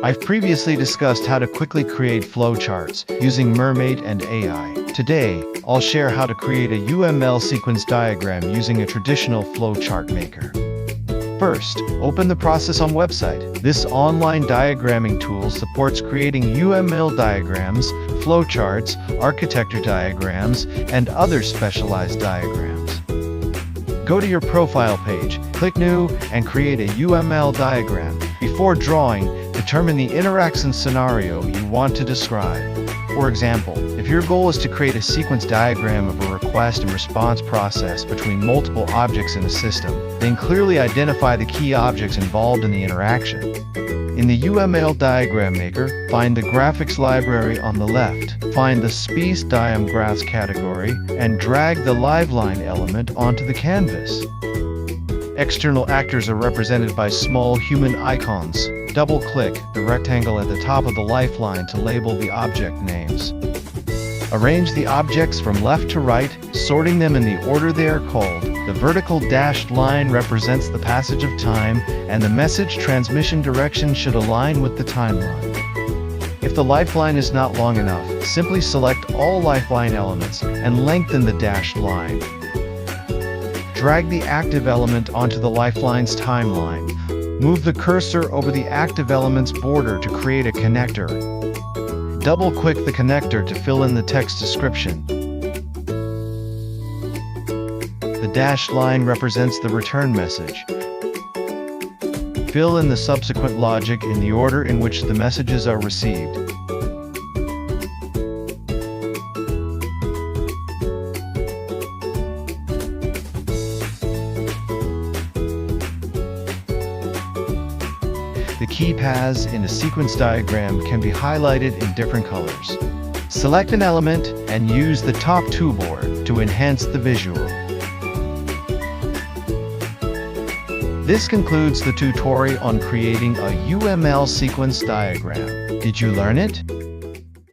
I've previously discussed how to quickly create flowcharts using Mermaid and AI. Today, I'll share how to create a UML sequence diagram using a traditional flowchart maker. First, open the ProcessOn website. This online diagramming tool supports creating UML diagrams, flowcharts, architecture diagrams, and other specialized diagrams. Go to your profile page, click New, and create a UML diagram. Before drawing, determine the interaction scenario you want to describe. For example, if your goal is to create a sequence diagram of a request and response process between multiple objects in a system, then clearly identify the key objects involved in the interaction. In the UML diagram maker, find the graphics library on the left, find the Space Diagram Graphs category, and drag the lifeline element onto the canvas. External actors are represented by small human icons. Double-click the rectangle at the top of the lifeline to label the object names. Arrange the objects from left to right, sorting them in the order they are called. The vertical dashed line represents the passage of time, and the message transmission direction should align with the timeline. If the lifeline is not long enough, simply select all lifeline elements and lengthen the dashed line. Drag the active element onto the lifeline's timeline. Move the cursor over the active element's border to create a connector. Double-click the connector to fill in the text description. The dashed line represents the return message. Fill in the subsequent logic in the order in which the messages are received. The key paths in a sequence diagram can be highlighted in different colors. Select an element and use the top toolbar to enhance the visual. This concludes the tutorial on creating a UML sequence diagram. Did you learn it?